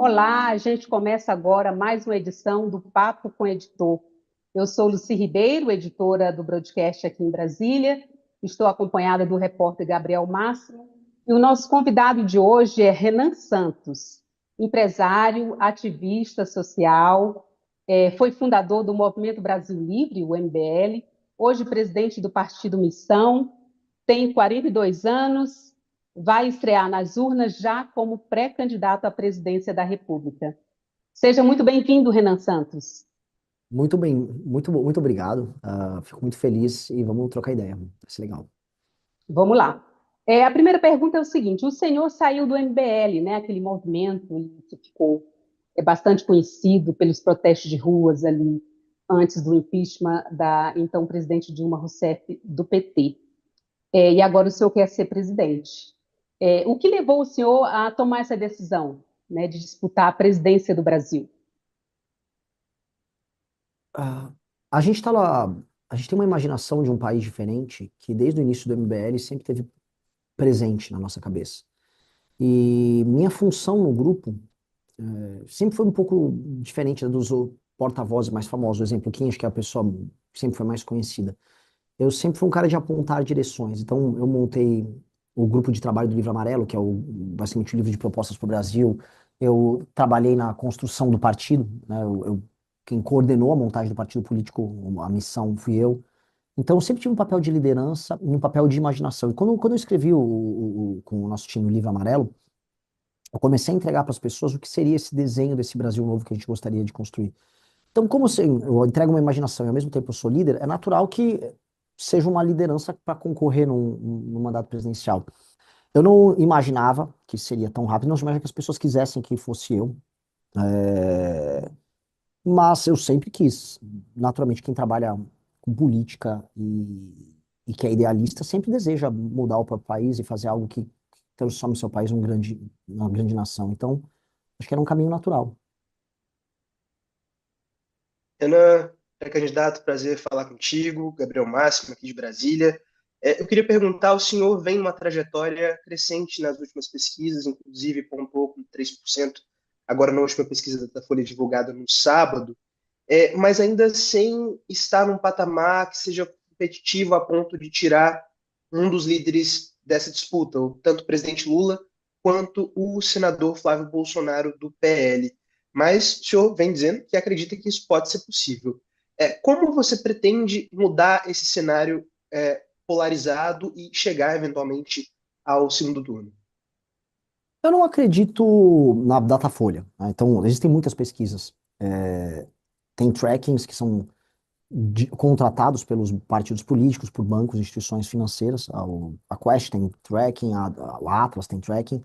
Olá, a gente começa agora mais uma edição do Papo com o Editor. Eu sou Luci Ribeiro, editora do Broadcast aqui em Brasília. Estou acompanhada do repórter Gabriel Máximo. E o nosso convidado de hoje é Renan Santos, empresário, ativista social, foi fundador do Movimento Brasil Livre, o MBL, hoje presidente do Partido Missão, tem 42 anos, vai estrear nas urnas já como pré-candidato à presidência da República. Seja muito bem-vindo, Renan Santos. Muito bem, muito obrigado. Fico muito feliz e vamos trocar ideia. Vai ser legal. Vamos lá. A primeira pergunta é o seguinte: o senhor saiu do MBL, né, aquele movimento que ficou bastante conhecido pelos protestos de ruas ali antes do impeachment da então presidente Dilma Rousseff do PT. E agora o senhor quer ser presidente. O que levou o senhor a tomar essa decisão, né, de disputar a presidência do Brasil? Ah, a gente tá lá, a gente tem uma imaginação de um país diferente que desde o início do MBL sempre teve presente na nossa cabeça. E minha função no grupo sempre foi um pouco diferente da dos porta-vozes mais famosos. Por exemplo, quem acho que é a pessoa que sempre foi mais conhecida. Eu sempre fui um cara de apontar direções. Então, eu montei o grupo de trabalho do Livro Amarelo, que é basicamente o livro de propostas para o Brasil. Eu trabalhei na construção do partido, né? Quem coordenou a montagem do partido político, a missão, fui eu. Então, eu sempre tive um papel de liderança e um papel de imaginação. E quando eu escrevi com o nosso time o Livro Amarelo, eu comecei a entregar para as pessoas o que seria esse desenho desse Brasil novo que a gente gostaria de construir. Então, como assim, eu entrego uma imaginação e ao mesmo tempo eu sou líder, é natural que seja uma liderança para concorrer num mandato presidencial. Eu não imaginava que seria tão rápido, não imaginava que as pessoas quisessem que fosse eu, é, mas eu sempre quis. Naturalmente, quem trabalha com política e que é idealista sempre deseja mudar o próprio país e fazer algo que transforme o seu país uma grande nação. Então, acho que era um caminho natural. Renan, pré-candidato, prazer falar contigo. Gabriel Máximo, aqui de Brasília. Eu queria perguntar, o senhor vem numa trajetória crescente nas últimas pesquisas, inclusive pontuou com 3% agora na última pesquisa da Folha divulgada no sábado, mas ainda sem estar num patamar que seja competitivo a ponto de tirar um dos líderes dessa disputa, tanto o presidente Lula quanto o senador Flávio Bolsonaro do PL. Mas o senhor vem dizendo que acredita que isso pode ser possível. Como você pretende mudar esse cenário polarizado e chegar eventualmente ao segundo turno? Eu não acredito na Datafolha, né? Então, existem muitas pesquisas. Tem trackings que são contratados pelos partidos políticos, por bancos, instituições financeiras. A Quest tem tracking, a Atlas tem tracking.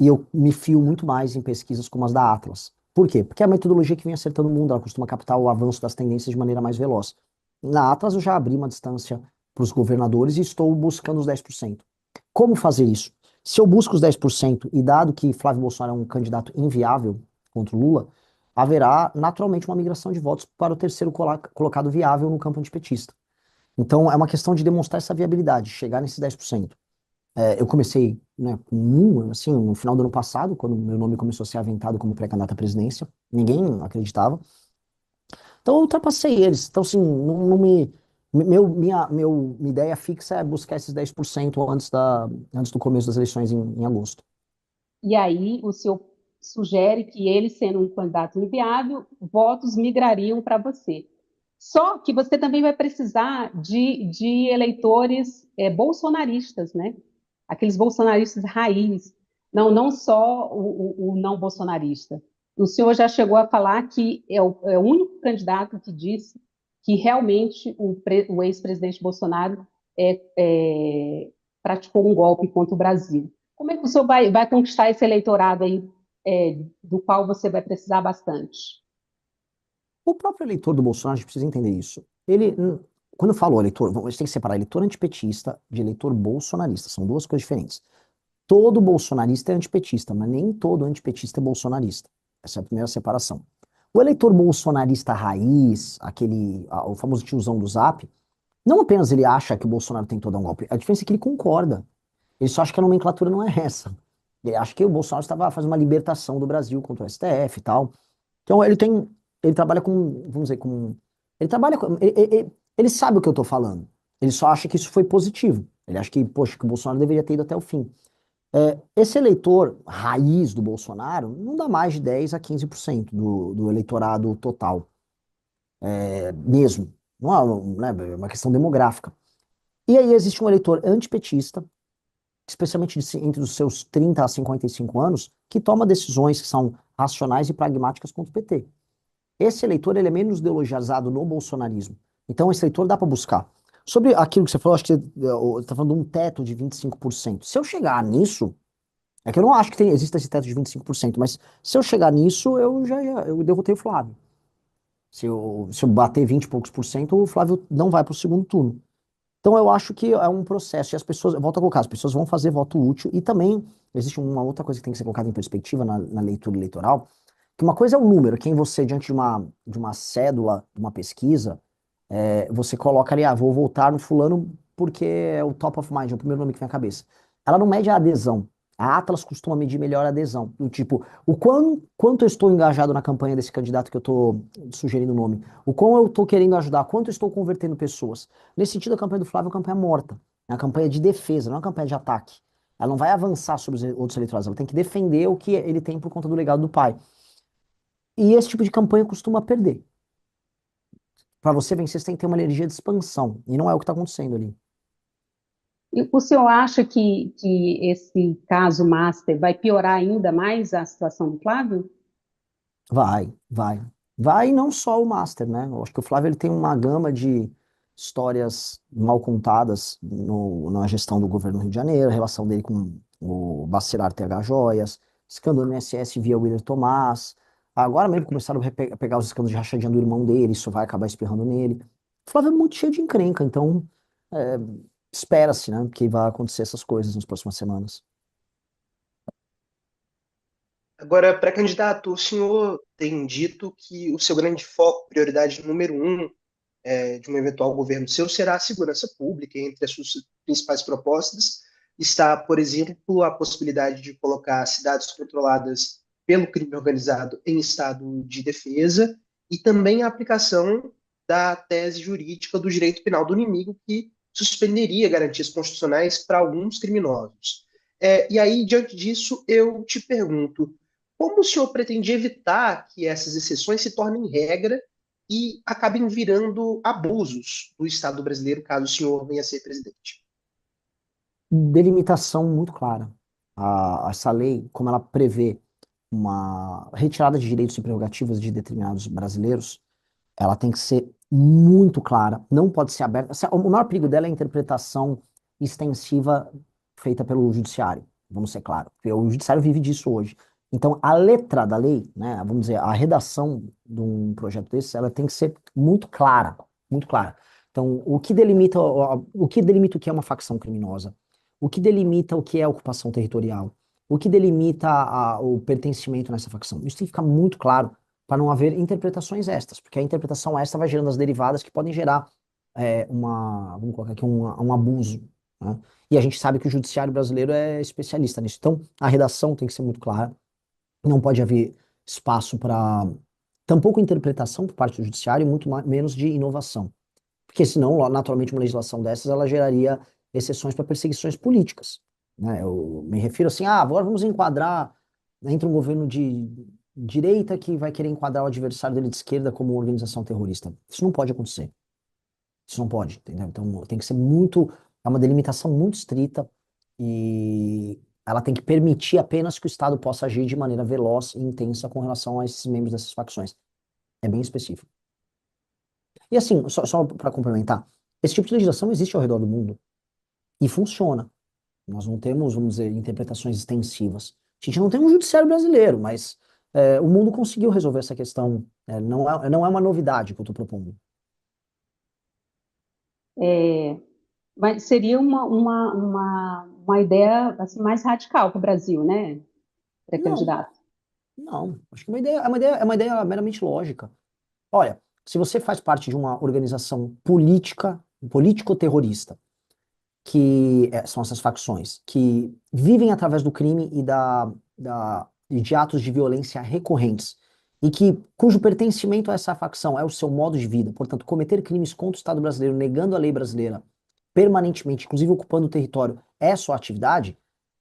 E eu me fio muito mais em pesquisas como as da Atlas. Por quê? Porque é a metodologia que vem acertando o mundo, ela costuma captar o avanço das tendências de maneira mais veloz. Na Atlas eu já abri uma distância para os governadores e estou buscando os 10%. Como fazer isso? Se eu busco os 10% e dado que Flávio Bolsonaro é um candidato inviável contra o Lula, haverá naturalmente uma migração de votos para o terceiro colocado viável no campo antipetista. Então é uma questão de demonstrar essa viabilidade, chegar nesses 10%. Eu comecei, né, assim, no final do ano passado, quando meu nome começou a ser aventado como pré-candidato à presidência, ninguém acreditava. Então eu ultrapassei eles. Então, assim, não me. Minha ideia fixa é buscar esses 10% antes do começo das eleições em agosto. E aí o senhor sugere que ele, sendo um candidato inviável, votos migrariam para você. Só que você também vai precisar de eleitores bolsonaristas, né? Aqueles bolsonaristas raiz, não só o não bolsonarista. O senhor já chegou a falar que é o único candidato que disse que realmente o ex-presidente Bolsonaro praticou um golpe contra o Brasil. Como é que o senhor vai conquistar esse eleitorado aí, do qual você vai precisar bastante? O próprio eleitor do Bolsonaro, a gente precisa entender isso. Quando eu falo eleitor, a gente tem que separar eleitor antipetista de eleitor bolsonarista. São duas coisas diferentes. Todo bolsonarista é antipetista, mas nem todo antipetista é bolsonarista. Essa é a primeira separação. O eleitor bolsonarista raiz, o famoso tiozão do Zap, não apenas ele acha que o Bolsonaro tentou dar um golpe, a diferença é que ele concorda. Ele só acha que a nomenclatura não é essa. Ele acha que o Bolsonaro estava fazendo uma libertação do Brasil contra o STF e tal. Então ele trabalha com, vamos dizer, ele trabalha com, ele sabe o que eu tô falando. Ele só acha que isso foi positivo. Ele acha que, poxa, que o Bolsonaro deveria ter ido até o fim. Esse eleitor raiz do Bolsonaro não dá mais de 10 a 15% do eleitorado total, mesmo. Não é uma questão demográfica. E aí existe um eleitor antipetista, especialmente entre os seus 30 a 55 anos, que toma decisões que são racionais e pragmáticas contra o PT. Esse eleitor ele é menos ideologizado no bolsonarismo. Então, esse eleitor dá para buscar. Sobre aquilo que você falou, acho que você está falando de um teto de 25%. Se eu chegar nisso, é que eu não acho que exista esse teto de 25%, mas se eu chegar nisso, eu derrotei o Flávio. Se eu bater 20 e poucos por cento, o Flávio não vai para o segundo turno. Então, eu acho que é um processo, e as pessoas, eu volto a colocar, as pessoas vão fazer voto útil, e também existe uma outra coisa que tem que ser colocada em perspectiva na leitura eleitoral, que uma coisa é o número, quem você, diante de uma cédula, de uma pesquisa, você coloca ali, vou votar no fulano porque é o top of mind, é o primeiro nome que vem à cabeça. Ela não mede a adesão. A Atlas costuma medir melhor a adesão. Do tipo, quanto eu estou engajado na campanha desse candidato que eu estou sugerindo o nome, o quão eu estou querendo ajudar, quanto eu estou convertendo pessoas. Nesse sentido, a campanha do Flávio é uma campanha morta. É uma campanha de defesa, não é uma campanha de ataque. Ela não vai avançar sobre os outros eleitorados, ela tem que defender o que ele tem por conta do legado do pai. E esse tipo de campanha costuma perder. Para você vencer, você tem que ter uma energia de expansão. E não é o que está acontecendo ali. E o senhor acha que esse caso Master vai piorar ainda mais a situação do Flávio? Vai, vai. Vai e não só o Master, né? Eu acho que o Flávio ele tem uma gama de histórias mal contadas na gestão do governo do Rio de Janeiro, a relação dele com o Bacelar TH Joias, escândalo no INSS via Willer Tomás. Agora mesmo começaram a pegar os escândalos de rachadinha do irmão dele, isso vai acabar espirrando nele. O Flávio é muito cheio de encrenca, então é, espera-se, né, que vai acontecer essas coisas nas próximas semanas. Agora, pré-candidato, o senhor tem dito que o seu grande foco, prioridade número um, de um eventual governo seu será a segurança pública. Entre as suas principais propostas está, por exemplo, a possibilidade de colocar cidades controladas pelo crime organizado em estado de defesa e também a aplicação da tese jurídica do direito penal do inimigo, que suspenderia garantias constitucionais para alguns criminosos. E aí, diante disso, eu te pergunto, como o senhor pretende evitar que essas exceções se tornem regra e acabem virando abusos do Estado brasileiro, caso o senhor venha a ser presidente? Delimitação muito clara. Essa lei, como ela prevê uma retirada de direitos e prerrogativas de determinados brasileiros, ela tem que ser muito clara, não pode ser aberta. O maior perigo dela é a interpretação extensiva feita pelo judiciário, vamos ser claros. O judiciário vive disso hoje. Então, a letra da lei, né, vamos dizer, a redação de um projeto desse, ela tem que ser muito clara, muito clara. Então, o que delimita o que é uma facção criminosa? O que delimita o que é ocupação territorial? O que delimita o pertencimento nessa facção? Isso tem que ficar muito claro para não haver interpretações extras, porque a interpretação extra vai gerando as derivadas que podem gerar vamos colocar aqui, um abuso, né? E a gente sabe que o judiciário brasileiro é especialista nisso. Então, a redação tem que ser muito clara, não pode haver espaço para tampouco interpretação por parte do judiciário e muito menos de inovação. Porque senão, naturalmente, uma legislação dessas, ela geraria exceções para perseguições políticas, né? Eu me refiro assim, agora vamos enquadrar, né, entre um governo de direita que vai querer enquadrar o adversário dele de esquerda como uma organização terrorista. Isso não pode acontecer. Isso não pode, entendeu? Então tem que ser é uma delimitação muito estrita e ela tem que permitir apenas que o Estado possa agir de maneira veloz e intensa com relação a esses membros dessas facções. É bem específico. E assim, só para complementar, esse tipo de legislação existe ao redor do mundo e funciona. Nós não temos, vamos dizer, interpretações extensivas. A gente não tem um judiciário brasileiro, mas o mundo conseguiu resolver essa questão. Não é uma novidade que eu estou propondo. É, mas seria uma ideia assim, mais radical para o Brasil, né, Não, pré-candidato? não. Acho que é uma ideia meramente lógica. Olha, se você faz parte de uma organização política, político-terrorista, são essas facções, que vivem através do crime e de atos de violência recorrentes, e cujo pertencimento a essa facção é o seu modo de vida, portanto, cometer crimes contra o Estado brasileiro, negando a lei brasileira permanentemente, inclusive ocupando o território, é sua atividade,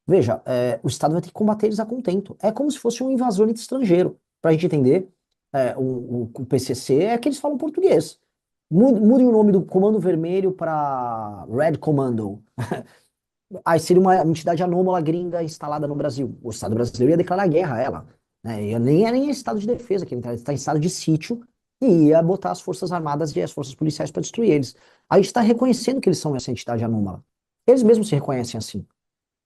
veja, o Estado vai ter que combater eles a contento. É como se fosse um invasor estrangeiro. Para a gente entender, o PCC é que eles falam português. Mudem o nome do Comando Vermelho para Red Commando. Aí seria uma entidade anômala gringa instalada no Brasil. O Estado brasileiro ia declarar guerra a ela. Né? E nem estado de defesa, que ele está em estado de sítio, e ia botar as forças armadas e as forças policiais para destruir eles. A gente está reconhecendo que eles são essa entidade anômala. Eles mesmos se reconhecem assim.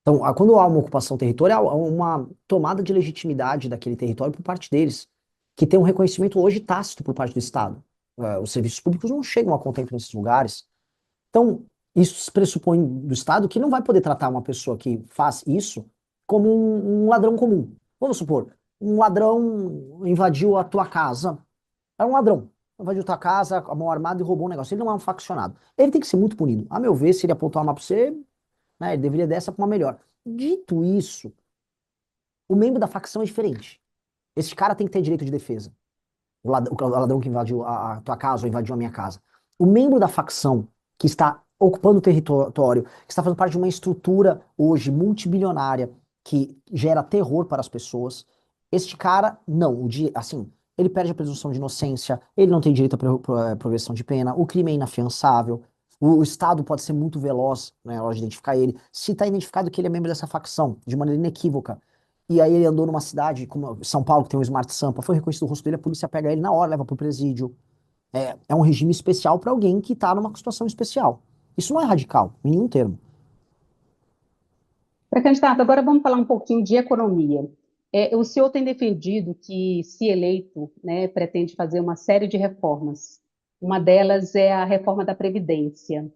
Então, quando há uma ocupação territorial, há uma tomada de legitimidade daquele território por parte deles, que tem um reconhecimento hoje tácito por parte do Estado. Os serviços públicos não chegam a contento nesses lugares. Então, isso pressupõe do Estado que não vai poder tratar uma pessoa que faz isso como um ladrão comum. Vamos supor, um ladrão invadiu a tua casa. É um ladrão. Invadiu a tua casa, a mão armada e roubou um negócio. Ele não é um faccionado. Ele tem que ser muito punido. A meu ver, se ele apontar uma arma pra você, né, ele deveria dessa para uma melhor. Dito isso, o membro da facção é diferente. Esse cara tem que ter direito de defesa. O ladrão que invadiu a tua casa ou invadiu a minha casa. O membro da facção que está ocupando o território, que está fazendo parte de uma estrutura hoje multibilionária que gera terror para as pessoas, este cara, não. Assim, ele perde a presunção de inocência, ele não tem direito à progressão de pena, o crime é inafiançável, o Estado pode ser muito veloz, né, na hora de identificar ele. Se está identificado que ele é membro dessa facção, de maneira inequívoca, e aí ele andou numa cidade como São Paulo, que tem um Smart Sampa, foi reconhecido o rosto dele, a polícia pega ele na hora, leva pro presídio. É um regime especial para alguém que está numa situação especial. Isso não é radical, em nenhum termo. Pré-candidato, agora vamos falar um pouquinho de economia. O senhor tem defendido que, se eleito, né, pretende fazer uma série de reformas. Uma delas é a reforma da Previdência.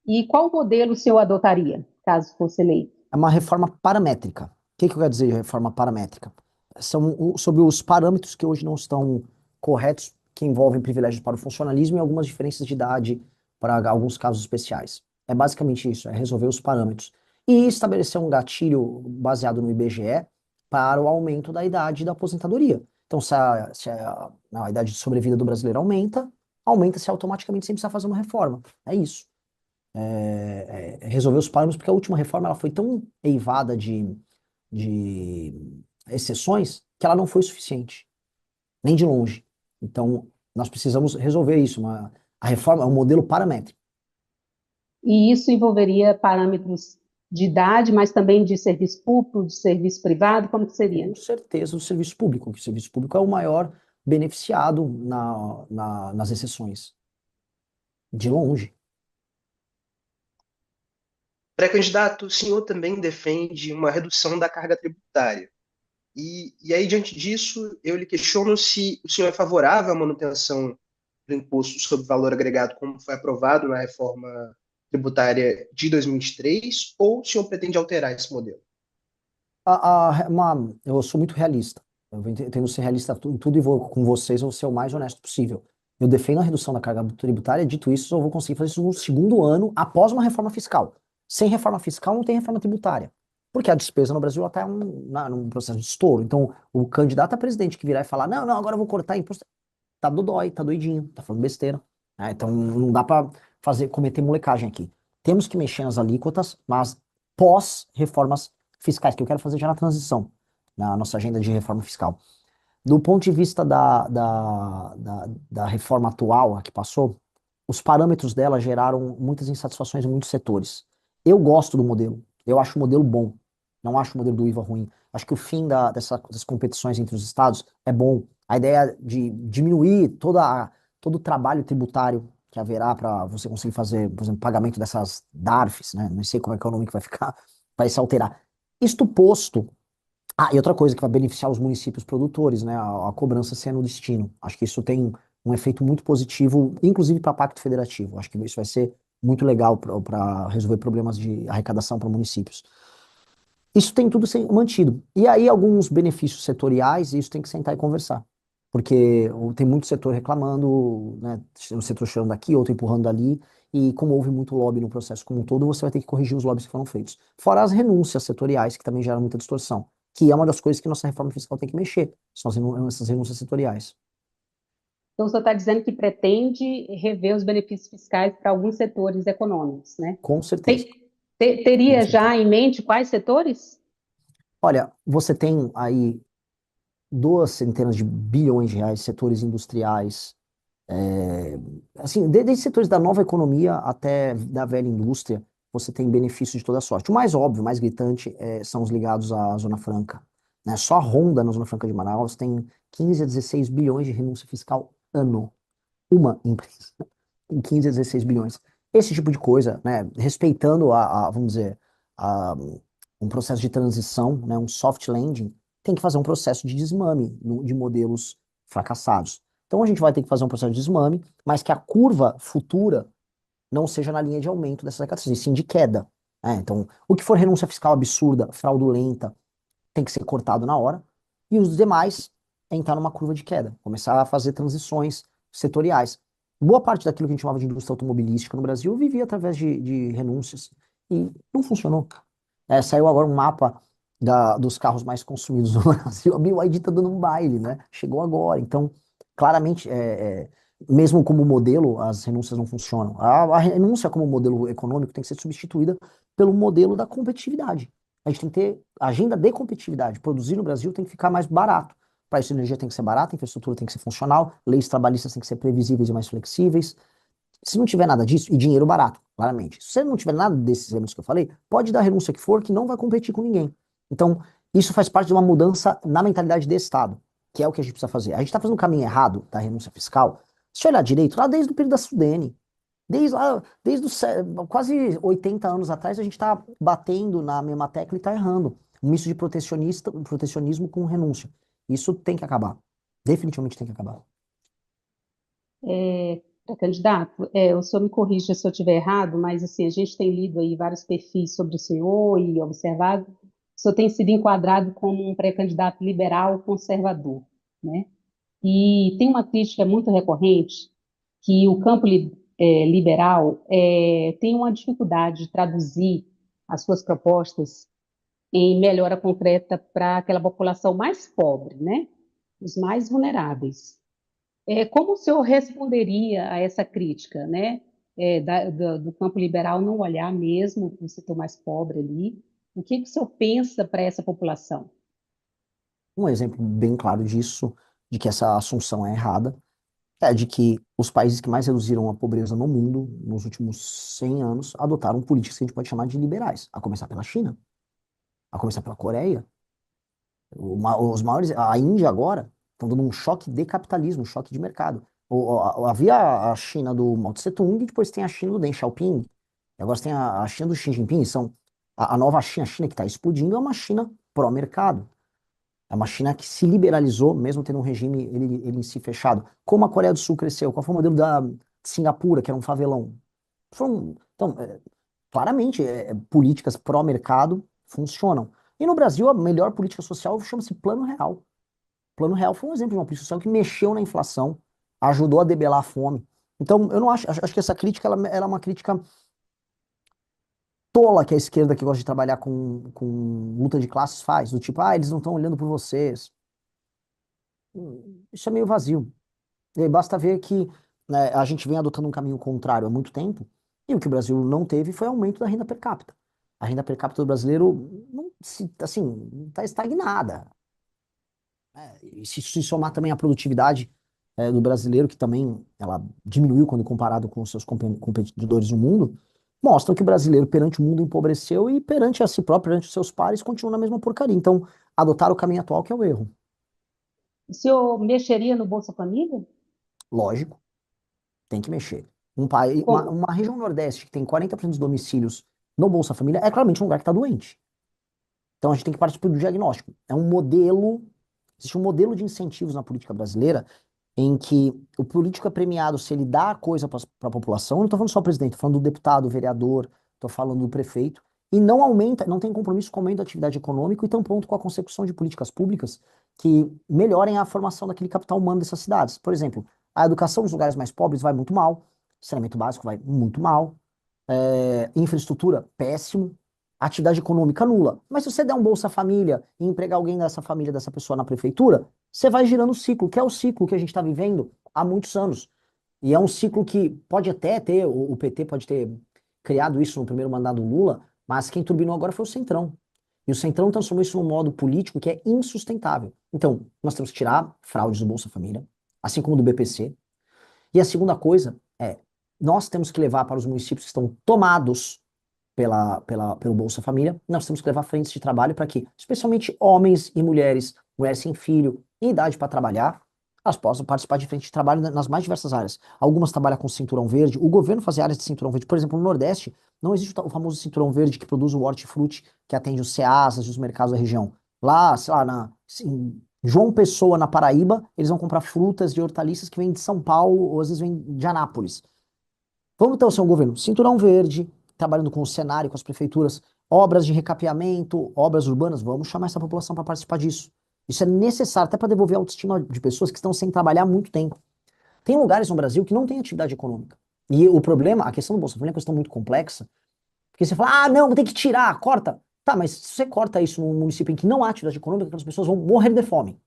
E qual modelo o senhor adotaria, caso fosse eleito? É uma reforma paramétrica. O que eu quero dizer de reforma paramétrica? São sobre os parâmetros que hoje não estão corretos, que envolvem privilégios para o funcionalismo e algumas diferenças de idade para alguns casos especiais. É basicamente isso, é resolver os parâmetros. E estabelecer um gatilho baseado no IBGE para o aumento da idade da aposentadoria. Então, se a idade de sobrevida do brasileiro aumenta-se automaticamente sem precisar fazer uma reforma. É isso. Resolver os parâmetros, porque a última reforma ela foi tão eivada de exceções que ela não foi suficiente, nem de longe. Então, nós precisamos resolver isso. A reforma é um modelo paramétrico. E isso envolveria parâmetros de idade, mas também de serviço público, de serviço privado, como que seria? Com certeza, o serviço público, que o serviço público é o maior beneficiado nas exceções, de longe. Pré-candidato, o senhor também defende uma redução da carga tributária. E aí, diante disso, eu lhe questiono se o senhor é favorável à manutenção do imposto sobre valor agregado, como foi aprovado na reforma tributária de 2023, ou o senhor pretende alterar esse modelo? Eu sou muito realista. Tento ser realista em tudo e com vocês, vou ser o mais honesto possível. Eu defendo a redução da carga tributária, dito isso, eu vou conseguir fazer isso no segundo ano após uma reforma fiscal. Sem reforma fiscal não tem reforma tributária. Porque a despesa no Brasil está num processo de estouro. Então, o candidato a presidente que virar e falar, não, agora eu vou cortar imposto, tá dodói, tá doidinho, tá falando besteira. Então, não dá para cometer molecagem aqui. Temos que mexer nas alíquotas, mas pós-reformas fiscais, que eu quero fazer já na transição, na nossa agenda de reforma fiscal. Do ponto de vista da reforma atual, a que passou, os parâmetros dela geraram muitas insatisfações em muitos setores. Eu gosto do modelo, eu acho o modelo bom, não acho o modelo do IVA ruim. Acho que o fim dessas competições entre os estados é bom. A ideia de diminuir todo o trabalho tributário que haverá para você conseguir fazer, por exemplo, pagamento dessas DARFs, né? Não sei como é que é o nome que vai ficar, vai se alterar. Isto posto. E outra coisa que vai beneficiar os municípios produtores, né? A cobrança sendo o destino. Acho que isso tem um efeito muito positivo, inclusive para Pacto Federativo. Acho que isso vai ser muito legal para resolver problemas de arrecadação para municípios. Isso tem tudo ser mantido. E aí, alguns benefícios setoriais, isso tem que sentar e conversar. porque tem muito setor reclamando, né? Um setor chorando daqui, outro empurrando dali, e como houve muito lobby no processo como um todo, você vai ter que corrigir os lobbies que foram feitos. Fora as renúncias setoriais, que também geram muita distorção, que é uma das coisas que nossa reforma fiscal tem que mexer, são essas renúncias setoriais. Então, o senhor está dizendo que pretende rever os benefícios fiscais para alguns setores econômicos, né? Com certeza, com Teria certeza. já em mente quais setores? Olha, você tem aí 2 centenas de bilhões de reais, setores industriais, assim, desde setores da nova economia até da velha indústria, você tem benefícios de toda sorte. O mais óbvio, mais gritante, são os ligados à Zona Franca, né? Só a Honda na Zona Franca de Manaus tem 15 a 16 bilhões de renúncia fiscal ano. Uma empresa em 15 a 16 bilhões. Esse tipo de coisa, né, respeitando vamos dizer, a- um processo de transição, né, um soft landing, tem que fazer um processo de desmame de modelos fracassados. Então a gente vai ter que fazer um processo de desmame, mas que a curva futura não seja na linha de aumento dessas arrecadações, e sim de queda, né? Então, o que for renúncia fiscal absurda, fraudulenta, tem que ser cortado na hora, e os demais entrar numa curva de queda, começar a fazer transições setoriais. Boa parte daquilo que a gente chamava de indústria automobilística no Brasil vivia através de renúncias, e não funcionou. Saiu agora um mapa dos carros mais consumidos no Brasil, a BYD está dando um baile, né? Chegou agora, então, claramente, mesmo como modelo, as renúncias não funcionam. A renúncia como modelo econômico tem que ser substituída pelo modelo da competitividade. A gente tem que ter agenda de competitividade. Produzir no Brasil tem que ficar mais barato. Para isso, a energia tem que ser barata, a infraestrutura tem que ser funcional, leis trabalhistas têm que ser previsíveis e mais flexíveis. Se não tiver nada disso, e dinheiro barato, claramente. Se você não tiver nada desses elementos que eu falei, pode dar a renúncia que for, que não vai competir com ninguém. Então, isso faz parte de uma mudança na mentalidade de Estado, que é o que a gente precisa fazer. A gente está fazendo o caminho errado da renúncia fiscal. Se você olhar direito, lá desde o período da Sudene, quase 80 anos atrás, a gente está batendo na mesma tecla e está errando. Um misto de protecionismo com renúncia. Isso tem que acabar. Definitivamente tem que acabar. Candidato, o senhor me corrija se eu estiver errado, mas assim, a gente tem lido aí vários perfis sobre o senhor e observado, o senhor tem sido enquadrado como um pré-candidato liberal conservador, né? E tem uma crítica muito recorrente que o campo liberal tem uma dificuldade de traduzir as suas propostas em melhora concreta para aquela população mais pobre, né? Os mais vulneráveis. Como o senhor responderia a essa crítica, né? Do campo liberal não olhar mesmo para o setor mais pobre ali? O que o senhor pensa para essa população? Um exemplo bem claro disso, de que essa assunção é errada, é de que os países que mais reduziram a pobreza no mundo nos últimos 100 anos adotaram políticas que a gente pode chamar de liberais, a começar pela China, a começar pela Coreia. Os maiores, a Índia agora, estão dando um choque de capitalismo, um choque de mercado. Havia a China do Mao Tse-tung e depois tem a China do Deng Xiaoping. E agora você tem a China do Xi Jinping. A nova China, a China que está explodindo, é uma China pró-mercado. É uma China que se liberalizou, mesmo tendo um regime ele em si fechado. Como a Coreia do Sul cresceu? Qual foi o modelo da Singapura, que era um favelão? Então, claramente, políticas pró-mercado funcionam. E no Brasil, a melhor política social chama-se Plano Real. Plano Real foi um exemplo de uma política social que mexeu na inflação, ajudou a debelar a fome. Então, eu não acho que essa crítica ela é uma crítica tola que a esquerda que gosta de trabalhar com luta de classes faz, do tipo, eles não estão olhando por vocês. Isso é meio vazio. E aí basta ver que, né, a gente vem adotando um caminho contrário há muito tempo, e o que o Brasil não teve foi aumento da renda per capita. A renda per capita do brasileiro não assim, está estagnada. E se somar também a produtividade do brasileiro, que também ela diminuiu quando comparado com os seus competidores no mundo, mostram que o brasileiro perante o mundo empobreceu e perante a si próprio, perante os seus pares, continua na mesma porcaria. Então, adotar o caminho atual que é o erro. O senhor mexeria no Bolsa Família? Lógico, tem que mexer. Um país, Como? uma região Nordeste que tem 40% dos domicílios no Bolsa Família é claramente um lugar que está doente. Então a gente tem que partir do diagnóstico. Existe um modelo de incentivos na política brasileira em que o político é premiado se ele dá a coisa para a população. Eu não estou falando só do presidente, estou falando do deputado, do vereador, estou falando do prefeito. E não aumenta, não tem compromisso com o aumento da atividade econômica e tampouco com a consecução de políticas públicas que melhorem a formação daquele capital humano dessas cidades. Por exemplo, a educação nos lugares mais pobres vai muito mal, saneamento básico vai muito mal, infraestrutura péssimo, atividade econômica nula. Mas se você der um Bolsa Família e empregar alguém dessa família, dessa pessoa na prefeitura, você vai girando o ciclo, que é o ciclo que a gente está vivendo há muitos anos. E é um ciclo que pode até ter, o PT pode ter criado isso no primeiro mandato do Lula, mas quem turbinou agora foi o Centrão. E o Centrão transformou isso num modo político que é insustentável. Então, nós temos que tirar fraudes do Bolsa Família, assim como do BPC. E a segunda coisa é, nós temos que levar para os municípios que estão tomados pelo Bolsa Família, nós temos que levar frentes de trabalho para que, especialmente homens e mulheres, mulheres sem filho, em idade para trabalhar, elas possam participar de frente de trabalho nas mais diversas áreas. Algumas trabalham com cinturão verde, o governo fazia áreas de cinturão verde, por exemplo, no Nordeste, não existe o famoso cinturão verde que produz o hortifruti, que atende os ceasas e os mercados da região. Lá, sei lá, em João Pessoa, na Paraíba, eles vão comprar frutas e hortaliças que vêm de São Paulo, ou às vezes vêm de Anápolis. Vamos então ser um governo cinturão verde, trabalhando com o cenário, com as prefeituras, obras de recapeamento, obras urbanas, vamos chamar essa população para participar disso. Isso é necessário até para devolver a autoestima de pessoas que estão sem trabalhar há muito tempo. Tem lugares no Brasil que não tem atividade econômica. E o problema, a questão do Bolsa Família é uma questão muito complexa, porque você fala, ah, não, tem que tirar, corta. Tá, mas se você corta isso num município em que não há atividade econômica, aquelas pessoas vão morrer de fome,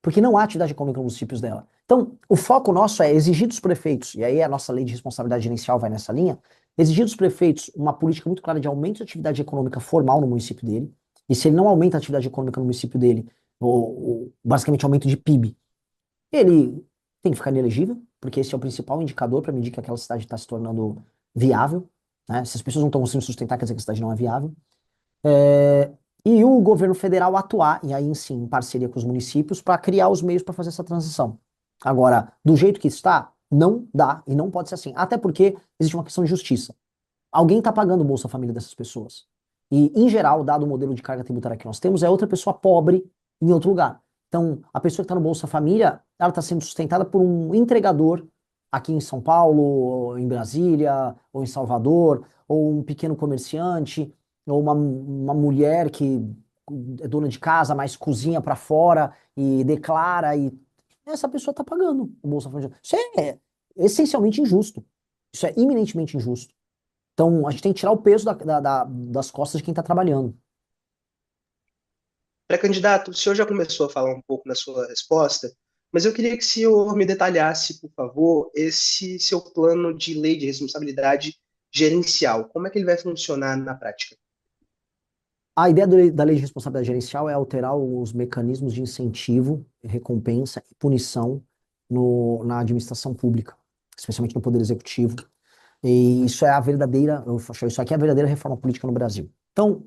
porque não há atividade econômica nos municípios dela. Então, o foco nosso é exigir dos prefeitos, e aí a nossa lei de responsabilidade gerencial vai nessa linha, exigir dos prefeitos uma política muito clara de aumento de atividade econômica formal no município dele, e se ele não aumenta a atividade econômica no município dele, basicamente aumento de PIB, ele tem que ficar inelegível, porque esse é o principal indicador para medir que aquela cidade está se tornando viável, né? Se as pessoas não estão conseguindo sustentar, quer dizer que a cidade não é viável. E o governo federal atuar, e aí sim, em parceria com os municípios, para criar os meios para fazer essa transição. Agora, do jeito que está, não dá e não pode ser assim. Até porque existe uma questão de justiça. Alguém está pagando o Bolsa Família dessas pessoas. E, em geral, dado o modelo de carga tributária que nós temos, é outra pessoa pobre em outro lugar. Então, a pessoa que está no Bolsa Família, ela está sendo sustentada por um entregador aqui em São Paulo, ou em Brasília, ou em Salvador, ou um pequeno comerciante, ou uma mulher que é dona de casa, mas cozinha para fora e declara, e essa pessoa está pagando o Bolsa Família. Isso é essencialmente injusto. Isso é iminentemente injusto. Então, a gente tem que tirar o peso das costas de quem está trabalhando. Pré-candidato, o senhor já começou a falar um pouco na sua resposta, mas eu queria que o senhor me detalhasse, por favor, esse seu plano de lei de responsabilidade gerencial. Como é que ele vai funcionar na prática? A ideia da lei de responsabilidade gerencial é alterar os mecanismos de incentivo, recompensa e punição na administração pública, especialmente no Poder Executivo. E isso é a verdadeira, eu acho, isso aqui é a verdadeira reforma política no Brasil. Então, o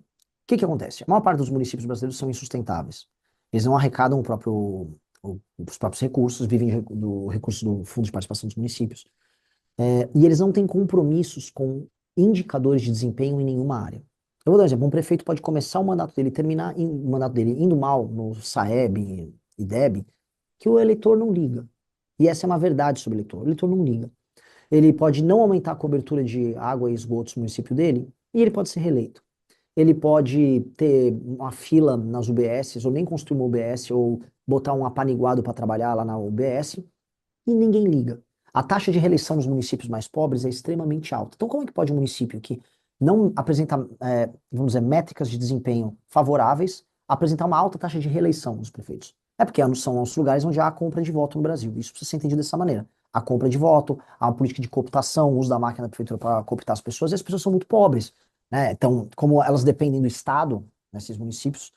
que acontece? A maior parte dos municípios brasileiros são insustentáveis. Eles não arrecadam os próprios recursos, vivem do recurso do Fundo de Participação dos Municípios. E eles não têm compromissos com indicadores de desempenho em nenhuma área. Eu vou dar um exemplo. Um prefeito pode começar o mandato dele, terminar o mandato dele indo mal no Saeb e Deb, que o eleitor não liga. E essa é uma verdade sobre o eleitor. O eleitor não liga. Ele pode não aumentar a cobertura de água e esgotos no município dele, e ele pode ser reeleito. Ele pode ter uma fila nas UBSs, ou nem construir uma UBS, ou botar um apaniguado para trabalhar lá na UBS, e ninguém liga. A taxa de reeleição nos municípios mais pobres é extremamente alta. Então, como é que pode um município que não apresenta, vamos dizer, métricas de desempenho favoráveis, apresentar uma alta taxa de reeleição dos prefeitos? É porque são os lugares onde há a compra de voto no Brasil. Isso precisa ser entendido dessa maneira. A compra de voto, a política de cooptação, o uso da máquina da prefeitura para cooptar as pessoas, e as pessoas são muito pobres, né? Então, como elas dependem do Estado, nesses municípios,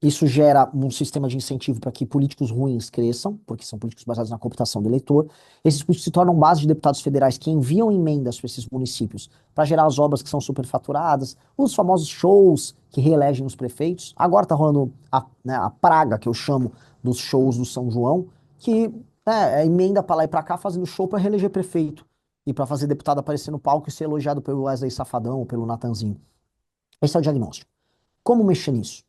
isso gera um sistema de incentivo para que políticos ruins cresçam, porque são políticos baseados na cooptação do eleitor. Esses políticos se tornam base de deputados federais que enviam emendas para esses municípios para gerar as obras que são superfaturadas, os famosos shows que reelegem os prefeitos. Agora está rolando a praga, que eu chamo, dos shows do São João, que é emenda para lá e para cá fazendo show para reeleger prefeito e para fazer deputado aparecer no palco e ser elogiado pelo Wesley Safadão ou pelo Natanzinho. Esse é o diagnóstico. Como mexer nisso?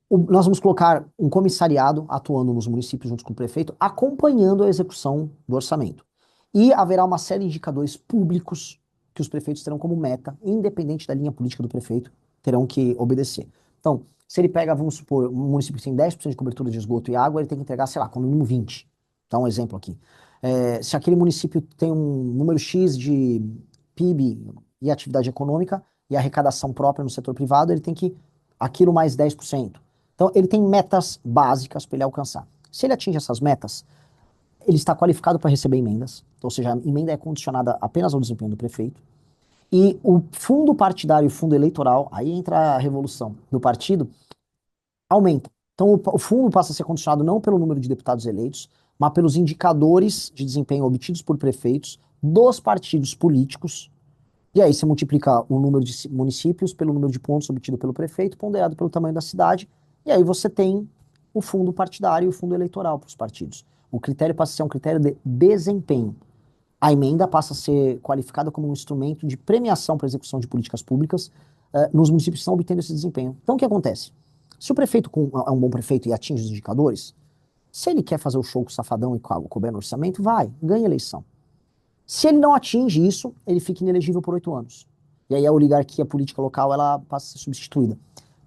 Nós vamos colocar um comissariado atuando nos municípios junto com o prefeito, acompanhando a execução do orçamento. E haverá uma série de indicadores públicos que os prefeitos terão como meta, independente da linha política do prefeito, terão que obedecer. Então, Se ele pega, vamos supor, um município que tem 10% de cobertura de esgoto e água, ele tem que entregar, sei lá, com no mínimo 20. Dá um exemplo aqui. Se aquele município tem um número X de PIB e atividade econômica e arrecadação própria no setor privado, ele tem que aquilo mais 10%. Então, ele tem metas básicas para ele alcançar. Se ele atinge essas metas, ele está qualificado para receber emendas, ou seja, a emenda é condicionada apenas ao desempenho do prefeito. E o fundo partidário e o fundo eleitoral, aí entra a revolução do partido, aumenta. Então o fundo passa a ser condicionado não pelo número de deputados eleitos, mas pelos indicadores de desempenho obtidos por prefeitos dos partidos políticos. E aí você multiplica o número de municípios pelo número de pontos obtido pelo prefeito, ponderado pelo tamanho da cidade, e aí você tem o fundo partidário e o fundo eleitoral para os partidos. O critério passa a ser um critério de desempenho. A emenda passa a ser qualificada como um instrumento de premiação para a execução de políticas públicas nos municípios que estão obtendo esse desempenho. Então, o que acontece? Se o prefeito é um bom prefeito e atinge os indicadores, se ele quer fazer o show com o Safadão e couber no orçamento, vai, ganha a eleição. Se ele não atinge isso, ele fica inelegível por 8 anos. E aí a oligarquia política local ela passa a ser substituída.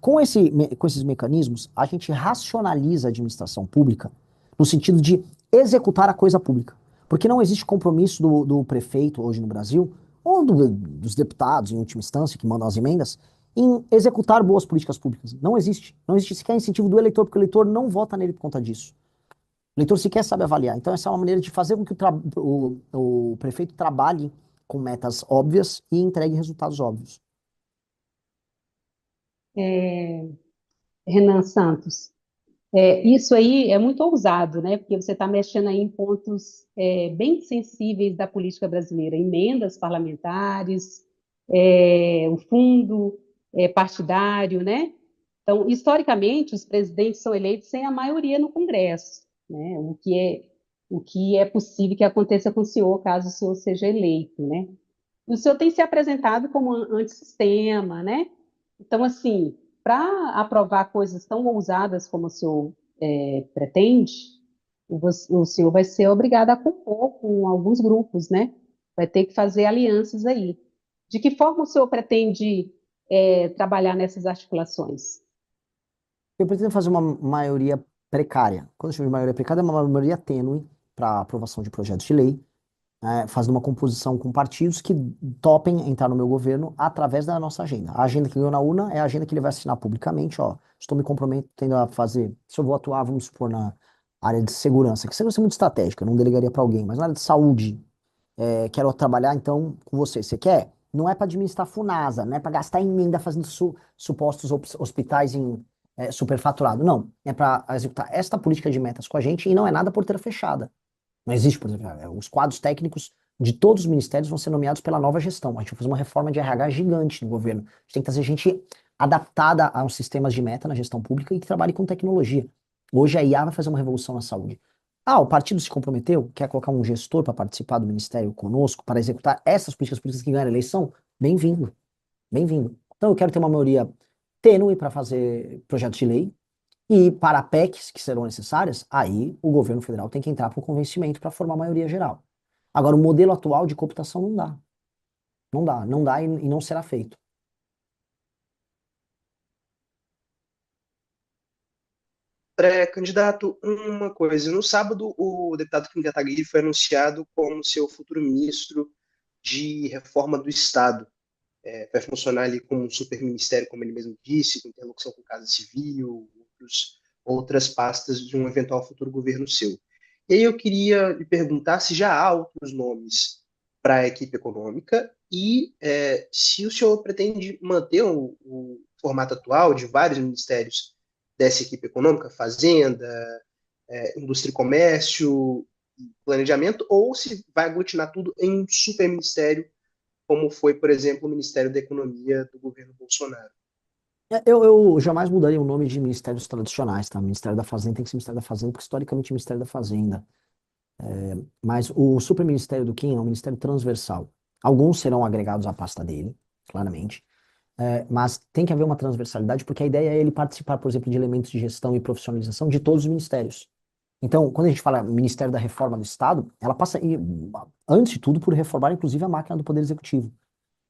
Com esses mecanismos, a gente racionaliza a administração pública no sentido de executar a coisa pública. Porque não existe compromisso do prefeito hoje no Brasil, ou dos deputados, em última instância, que mandam as emendas, em executar boas políticas públicas. Não existe. Não existe sequer incentivo do eleitor, porque o eleitor não vota nele por conta disso. O eleitor sequer sabe avaliar. Então, essa é uma maneira de fazer com que o prefeito trabalhe com metas óbvias e entregue resultados óbvios. Renan Santos, isso aí é muito ousado, né? Porque você está mexendo aí em pontos bem sensíveis da política brasileira, emendas parlamentares, o fundo partidário, né? Então, historicamente, os presidentes são eleitos sem a maioria no Congresso, né? O que é possível que aconteça com o senhor, caso o senhor seja eleito, né? E o senhor tem se apresentado como antissistema, né? Então, assim, para aprovar coisas tão ousadas como o senhor pretende, o senhor vai ser obrigado a compor com alguns grupos, né? Vai ter que fazer alianças aí. De que forma o senhor pretende trabalhar nessas articulações? Eu pretendo fazer uma maioria precária. Quando eu chamo de maioria precária, é uma maioria tênue para aprovação de projetos de lei, fazendo uma composição com partidos que topem entrar no meu governo através da nossa agenda. A agenda que ganhou na urna é a agenda que ele vai assinar publicamente, ó, estou me comprometendo a fazer, se eu vou atuar, vamos supor, na área de segurança, que segurança é muito estratégica, eu não delegaria para alguém, mas na área de saúde, quero trabalhar então com você. Você quer? Não é para administrar Funasa, não é para gastar emenda fazendo supostos hospitais em superfaturado. Não, é para executar esta política de metas com a gente e não é nada porteira fechada. Não existe, por exemplo, os quadros técnicos de todos os ministérios vão ser nomeados pela nova gestão. A gente vai fazer uma reforma de RH gigante no governo. A gente tem que trazer gente adaptada aos sistemas de meta na gestão pública e que trabalhe com tecnologia. Hoje a IA vai fazer uma revolução na saúde. Ah, o partido se comprometeu, quer colocar um gestor para participar do ministério conosco, para executar essas políticas políticas que ganharam a eleição? Bem-vindo, bem-vindo. Então eu quero ter uma maioria tênue para fazer projetos de lei, e para PECs que serão necessárias, aí o governo federal tem que entrar por convencimento para formar a maioria geral. Agora, o modelo atual de cooptação não dá. Não dá, não dá e não será feito. Pré-candidato, uma coisa. No sábado, o deputado Kim Kataguiri foi anunciado como seu futuro ministro de reforma do Estado. Vai funcionar ali como um superministério, como ele mesmo disse, com interlocução com Casa Civil, outras pastas de um eventual futuro governo seu. E aí eu queria lhe perguntar se já há outros nomes para a equipe econômica e se o senhor pretende manter o formato atual de vários ministérios dessa equipe econômica, Fazenda, Indústria e Comércio, Planejamento, ou se vai aglutinar tudo em um superministério, como foi, por exemplo, o Ministério da Economia do governo Bolsonaro. Eu jamais mudaria o nome de ministérios tradicionais, tá? Ministério da Fazenda tem que ser Ministério da Fazenda, porque historicamente é Ministério da Fazenda. Mas o superministério do Kim é um ministério transversal. Alguns serão agregados à pasta dele, claramente. Mas tem que haver uma transversalidade, porque a ideia é ele participar, por exemplo, de elementos de gestão e profissionalização de todos os ministérios. Então, quando a gente fala Ministério da Reforma do Estado, ela passa, antes de tudo, por reformar, inclusive, a máquina do Poder Executivo,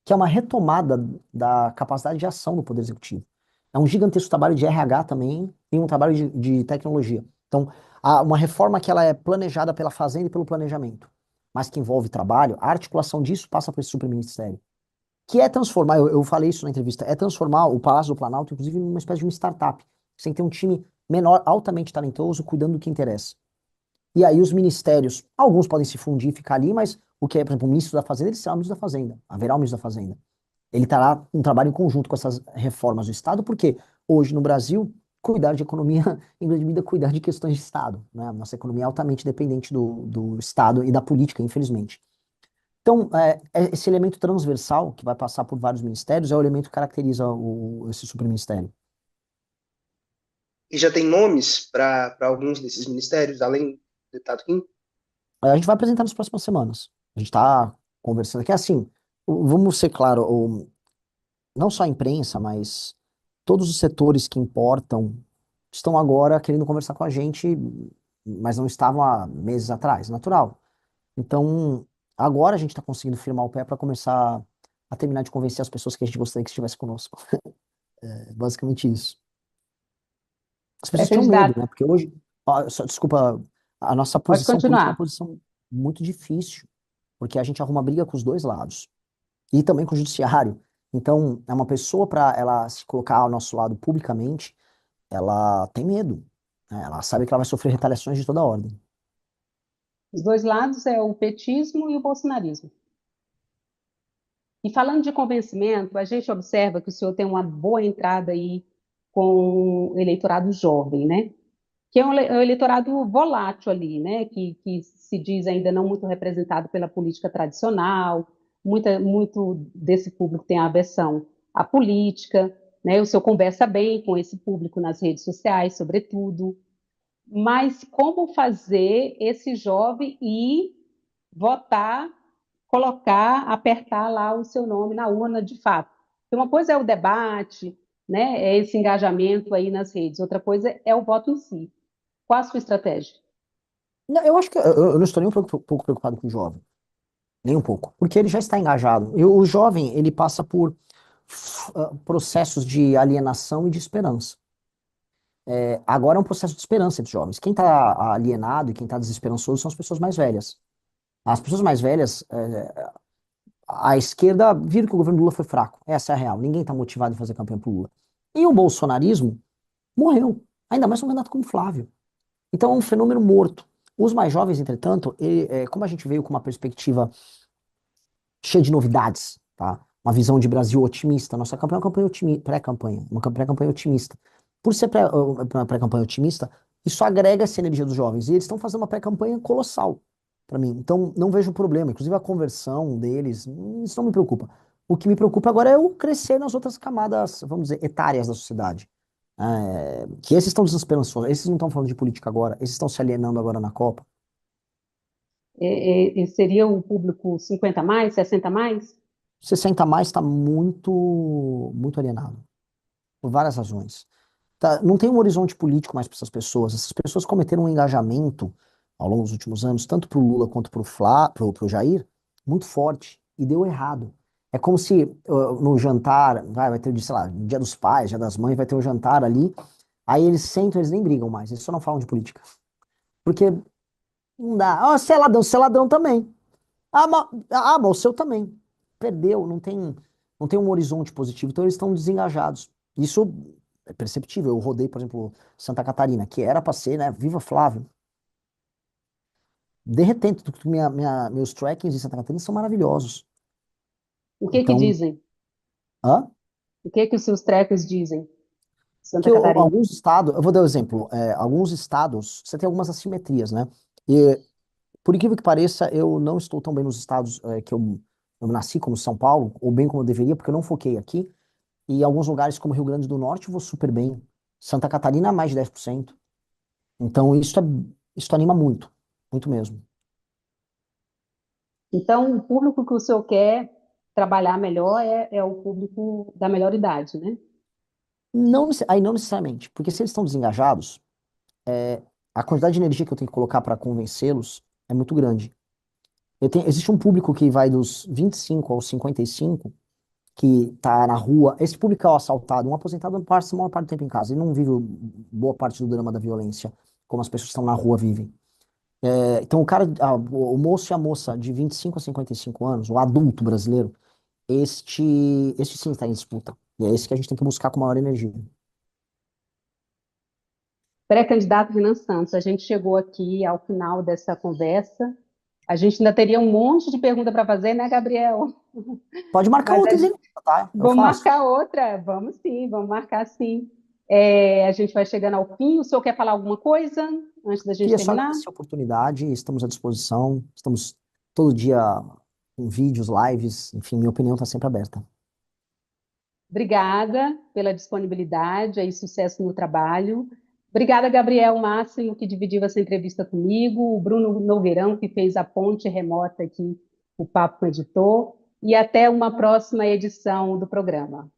que é uma retomada da capacidade de ação do Poder Executivo. É um gigantesco trabalho de RH também e um trabalho de tecnologia. Então, uma reforma que ela é planejada pela Fazenda e pelo planejamento, mas que envolve trabalho, a articulação disso passa para esse superministério, que é transformar, eu falei isso na entrevista, é transformar o Palácio do Planalto, inclusive, numa espécie de uma startup. Você tem que ter um time menor, altamente talentoso, cuidando do que interessa. E aí os ministérios, alguns podem se fundir e ficar ali, mas o que é, por exemplo, o ministro da Fazenda, ele será o ministro da Fazenda, haverá o ministro da Fazenda. Ele terá um trabalho em conjunto com essas reformas do Estado, porque hoje no Brasil, cuidar de economia, em grande medida, cuidar de questões de Estado, né? Nossa economia é altamente dependente do Estado e da política, infelizmente. Então, esse elemento transversal, que vai passar por vários ministérios, é o elemento que caracteriza esse superministério. E já tem nomes para alguns desses ministérios, além do deputado Kim? A gente vai apresentar nas próximas semanas. A gente está conversando aqui. Assim, vamos ser claro, não só a imprensa, mas todos os setores que importam estão agora querendo conversar com a gente, mas não estavam há meses atrás, natural. Então, agora a gente está conseguindo firmar o pé para começar a terminar de convencer as pessoas que a gente gostaria que estivesse conosco. É basicamente isso. As pessoas tinham medo, Pré-candidato, né? Porque hoje, desculpa, a nossa pode posição política é uma continuar. posição muito difícil, porque a gente arruma briga com os dois lados e também com o judiciário. Então, é uma pessoa para ela se colocar ao nosso lado publicamente, ela tem medo, né? Ela sabe que ela vai sofrer retaliações de toda ordem. Os dois lados é o petismo e o bolsonarismo. E falando de convencimento, a gente observa que o senhor tem uma boa entrada aí com o eleitorado jovem, né? Que é um eleitorado volátil ali, né? Que se diz ainda não muito representado pela política tradicional, muito desse público tem aversão à política, né? O senhor conversa bem com esse público nas redes sociais, sobretudo, mas como fazer esse jovem ir votar, colocar, apertar lá o seu nome na urna de fato? Porque uma coisa é o debate, né? É esse engajamento aí nas redes, outra coisa é o voto em si. Qual a sua estratégia? Não, eu acho que eu não estou nem um pouco preocupado com o jovem, nem um pouco, porque ele já está engajado. O jovem, ele passa por processos de alienação e de esperança. Agora é um processo de esperança dos jovens. Quem está alienado e quem está desesperançoso são as pessoas mais velhas. As pessoas mais velhas, a esquerda, viram que o governo Lula foi fraco. Essa é a real. Ninguém está motivado em fazer campanha pro Lula. E o bolsonarismo morreu. Ainda mais um candidato como Flávio. Então é um fenômeno morto. Os mais jovens, entretanto, como a gente veio com uma perspectiva cheia de novidades, tá? Uma visão de Brasil otimista. Nossa campanha é uma campanha pré-campanha, uma pré-campanha otimista. Por ser uma pré-campanha otimista, isso agrega essa energia dos jovens. E eles estão fazendo uma pré-campanha colossal para mim. Então, não vejo problema. Inclusive, a conversão deles, isso não me preocupa. O que me preocupa agora é o crescer nas outras camadas, vamos dizer, etárias da sociedade. Que esses estão desesperançosos, esses não estão falando de política agora, esses estão se alienando agora na Copa. Seria o público 50 mais, 60 mais? 60 mais está muito, muito alienado, por várias razões. Tá, não tem um horizonte político mais para essas pessoas. Essas pessoas cometeram um engajamento ao longo dos últimos anos, tanto para o Lula quanto para o Jair, muito forte, e deu errado. É como se no jantar, vai ter, sei lá, Dia dos Pais, Dia das Mães, vai ter um jantar ali, aí eles sentam, eles nem brigam mais, eles só não falam de política. Porque não dá. Você é ladrão também. Mas o seu também. Perdeu, não tem um horizonte positivo, então eles estão desengajados. Isso é perceptível. Eu rodei, por exemplo, Santa Catarina, que era para ser, né? Viva Flávio. Derretendo, meus trackings em Santa Catarina são maravilhosos. O que que Então, dizem? hã? O que que os seus trackers dizem? Que Santa Catarina. alguns estados, eu vou dar um exemplo, alguns estados, você tem algumas assimetrias, né? E, por incrível que pareça, eu não estou tão bem nos estados que eu nasci, como São Paulo, ou bem como eu deveria, porque eu não foquei aqui. E em alguns lugares, como Rio Grande do Norte, eu vou super bem. Santa Catarina, mais de 10%. Então, isso anima muito, muito mesmo. Então, o público que o senhor quer trabalhar melhor é o público da melhor idade, né? Aí não necessariamente, porque se eles estão desengajados, a quantidade de energia que eu tenho que colocar para convencê-los é muito grande. Existe um público que vai dos 25 aos 55, que tá na rua. Esse público é o assaltado. Um aposentado passa a maior parte do tempo em casa. Ele não vive boa parte do drama da violência, como as pessoas que estão na rua vivem. Então, o moço e a moça de 25 a 55 anos, o adulto brasileiro, este sim está em disputa. E é esse que a gente tem que buscar com maior energia. Pré-candidato Renan Santos, a gente chegou aqui ao final dessa conversa. A gente ainda teria um monte de pergunta para fazer, né, Gabriel? Pode marcar Mas outras enquanto, tá? Eu vamos faço. marcar outra. Vamos sim, vamos marcar sim. A gente vai chegando ao fim. O senhor quer falar alguma coisa antes da gente Queria só terminar? agradecer a oportunidade, estamos à disposição, estamos todo dia com vídeos, lives, enfim, minha opinião está sempre aberta. Obrigada pela disponibilidade e sucesso no trabalho. Obrigada, Gabriel Máximo, que dividiu essa entrevista comigo, o Bruno Nogueirão, que fez a ponte remota aqui, o Papo com o Editor, e até uma próxima edição do programa.